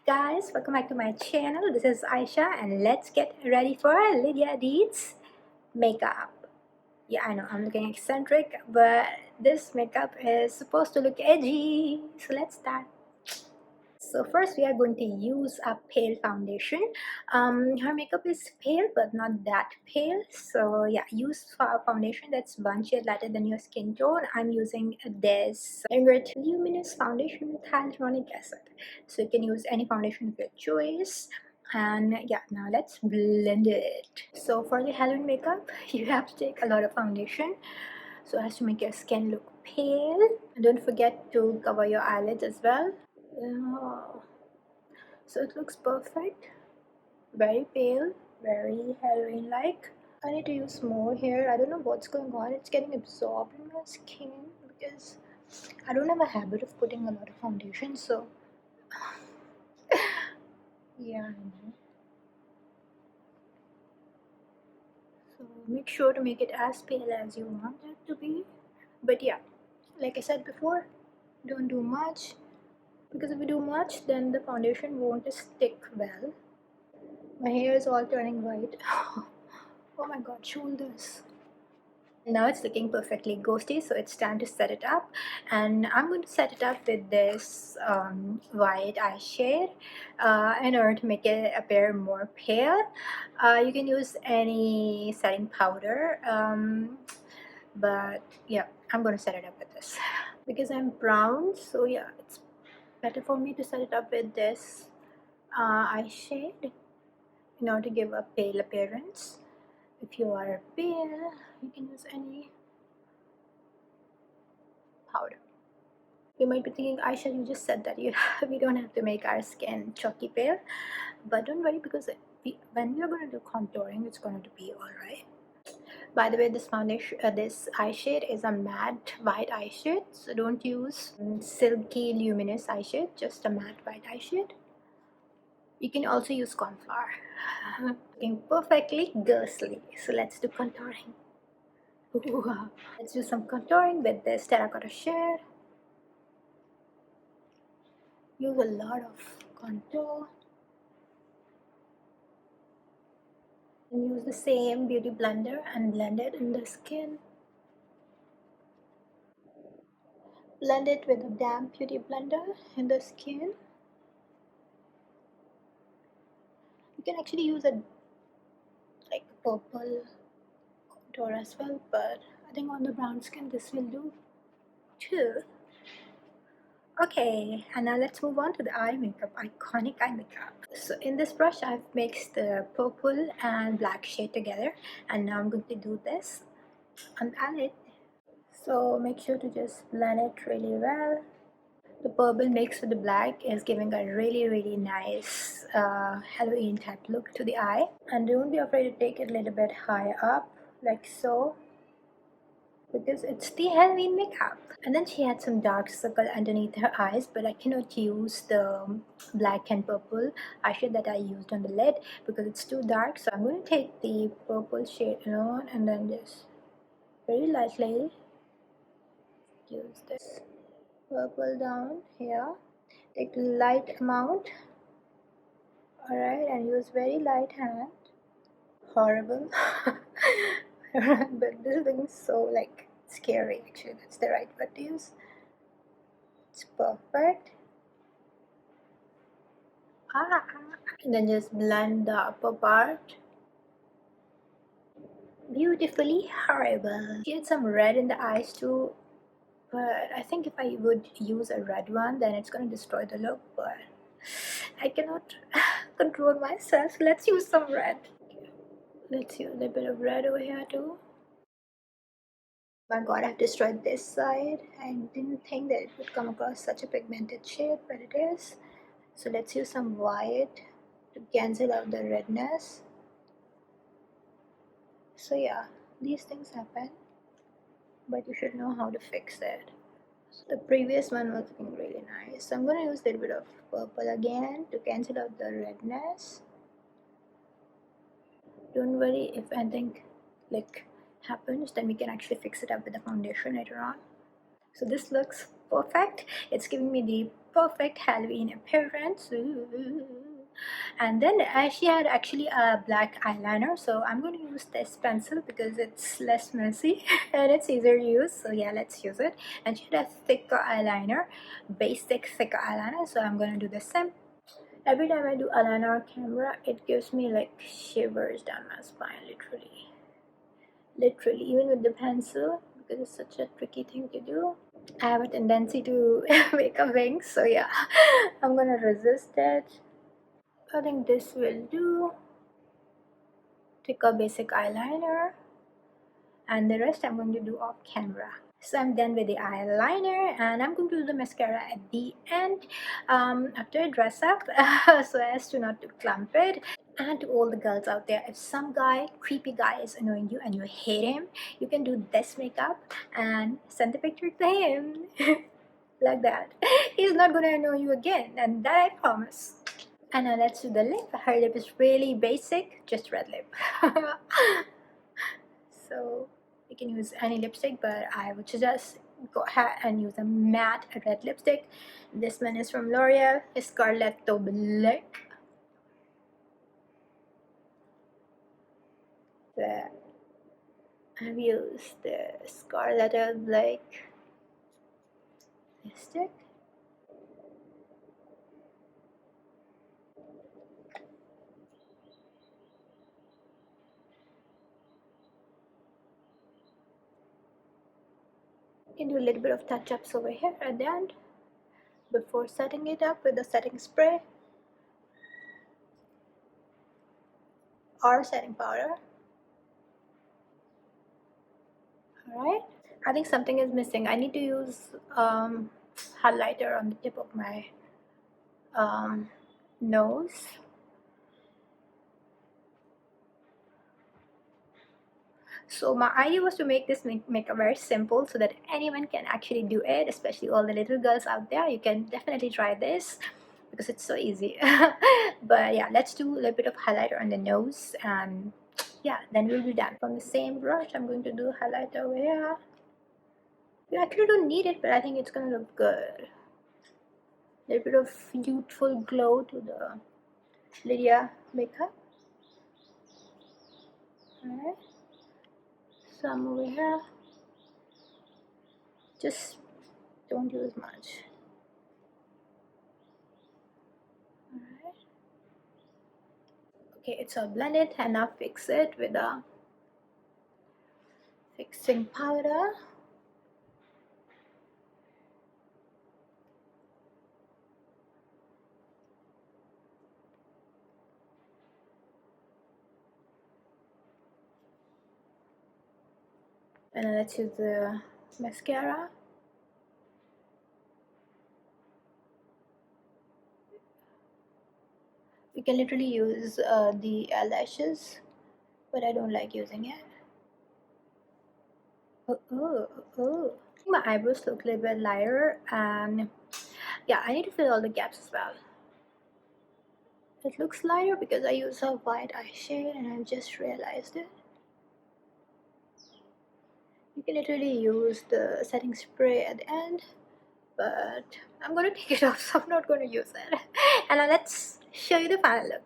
guys, welcome back to my channel. This is Aisha and let's get ready for Lydia Deetz makeup. Yeah, I know I'm looking eccentric, but this makeup is supposed to look edgy. So let's start. So first we are going to use a pale foundation. Her makeup is pale but not that pale. So yeah, use a foundation that's one shade lighter than your skin tone. I'm using this Ingrid Luminous foundation with hyaluronic acid. So you can use any foundation of your choice. And yeah, now let's blend it. So for the Halloween makeup, you have to take a lot of foundation so as to make your skin look pale. And don't forget to cover your eyelids as well. So it looks perfect, very pale, very Halloween like. I need to use more here. I don't know what's going on. It's getting absorbed in my skin because I don't have a habit of putting a lot of foundation, so yeah. So make sure to make it as pale as you want it to be. But yeah, like I said before, don't do much, because if you do much then the foundation won't stick well. My hair is all turning white. Oh my god, shoulders. Now it's looking perfectly ghosty, so it's time to set it up. And I'm going to set it up with this white eye shade in order to make it appear more pale. You can use any setting powder, but yeah, I'm going to set it up with this because I'm brown, so yeah, it's better for me to set it up with this eye shade in order to give a pale appearance. If you are pale, you can use any powder. You might be thinking, Aisha, you just said that we don't have to make our skin chalky pale, but don't worry, because when we are going to do contouring, it's going to be alright. By the way, this foundation, this eye shade is a matte white eye shade, so don't use silky luminous eye shade, just a matte white eye shade. You can also use cornflower. Looking perfectly ghostly, so let's do contouring. Ooh. Let's do some contouring with this terracotta shade. Use a lot of contour and use the same beauty blender and blend it in the skin. Blend it with a damp beauty blender in the skin. You can actually use a purple contour as well, but I think on the brown skin this will do too. Okay, and now let's move on to the eye makeup, iconic eye makeup. So in this brush I've mixed the purple and black shade together, and now I'm going to do this on the eyelid. So make sure to just blend it really well. The purple mixed with the black is giving a really nice Halloween type look to the eye. And don't be afraid to take it a little bit higher up, like so, because it's the Halloween makeup. And then she had some dark circle underneath her eyes, but I cannot use the black and purple eyeshadow that I used on the lid because it's too dark. So I'm going to take the purple shade alone and then just very lightly use this purple down here. Take light amount, alright, and use very light hand. Horrible. But this is looking so scary, actually. That's the right word to use. It's perfect. And then just blend the upper part. Beautifully horrible. She had some red in the eyes too, but I think if I would use a red one, then it's gonna destroy the look, but I cannot control myself. Let's use some red. Let's use a little bit of red over here too. My god, I've destroyed this side. I didn't think that it would come across such a pigmented shade, but it is. So let's use some white to cancel out the redness. So yeah, these things happen, but you should know how to fix it. So the previous one was looking really nice, so I'm going to use a little bit of purple again to cancel out the redness. Don't worry, if anything happens, then we can actually fix it up with the foundation later on. So this looks perfect. It's giving me the perfect Halloween appearance. Ooh. And then she had actually a black eyeliner, so I'm going to use this pencil because it's less messy and it's easier to use. So yeah, let's use it. And she had a thicker eyeliner, basic thicker eyeliner, so I'm going to do the same. Every time I do eyeliner on camera, it gives me like shivers down my spine, literally, even with the pencil, because it's such a tricky thing to do. I have a tendency to make a wing, so yeah, I'm gonna resist it. I think this will do. Take a basic eyeliner, and the rest I'm going to do off camera. So I'm done with the eyeliner, and I'm going to do the mascara at the end after I dress up so as to not to clump it. And to all the girls out there, if some creepy guy is annoying you and you hate him, you can do this makeup and send the picture to him. Like that. He's not gonna annoy you again, and that I promise. And now let's do the lip. Her lip is really basic, just red lip. So you can use any lipstick, but I would suggest go ahead and use a matte red lipstick. This one is from L'Oreal, Scarlet Black. I've used the Scarlet Black lipstick. You can do a little bit of touch-ups over here at the end before setting it up with the setting spray or setting powder. Alright, I think something is missing. I need to use highlighter on the tip of my nose. So my idea was to make this makeup very simple so that anyone can actually do it, especially all the little girls out there. You can definitely try this because it's so easy. But yeah, let's do a little bit of highlighter on the nose, and yeah, then we'll be done. From the same brush, I'm going to do highlighter over here. You actually don't need it, but I think it's gonna look good. A little bit of youthful glow to the Lydia makeup. Alright, some over here. Just don't use much. Alright. Okay, it's all blended, and now fix it with a fixing powder. And then let's use the mascara. You can literally use the eyelashes, but I don't like using it. My eyebrows look a little bit lighter, and yeah, I need to fill all the gaps as well. It looks lighter because I use a white eye shade, and I've just realized it. You can literally use the setting spray at the end, but I'm gonna take it off, so I'm not gonna use it. And now let's show you the final look.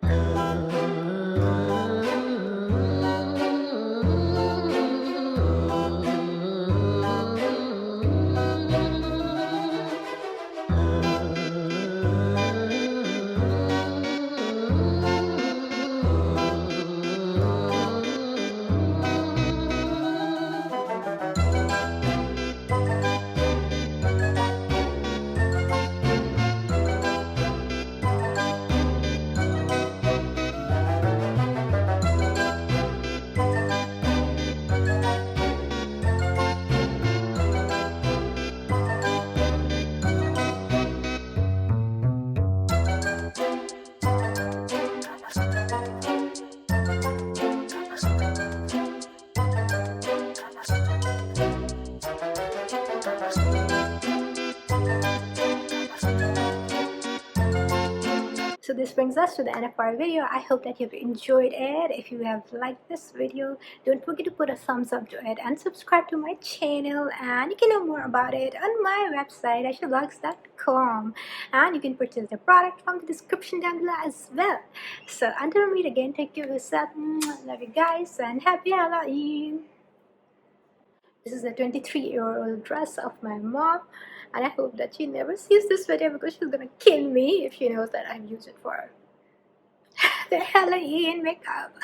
So this brings us to the end of our video. I hope that you've enjoyed it. If you have liked this video, don't forget to put a thumbs up to it and subscribe to my channel, and you can know more about it on my website eyeshadow.com, and you can purchase the product from the description down below as well. So until we meet again, take care of yourself. Love you guys and happy Halloween. This is a 23-year-old dress of my mom, and I hope that she never sees this video because she's gonna kill me if she knows that I've used it for the Halloween makeup.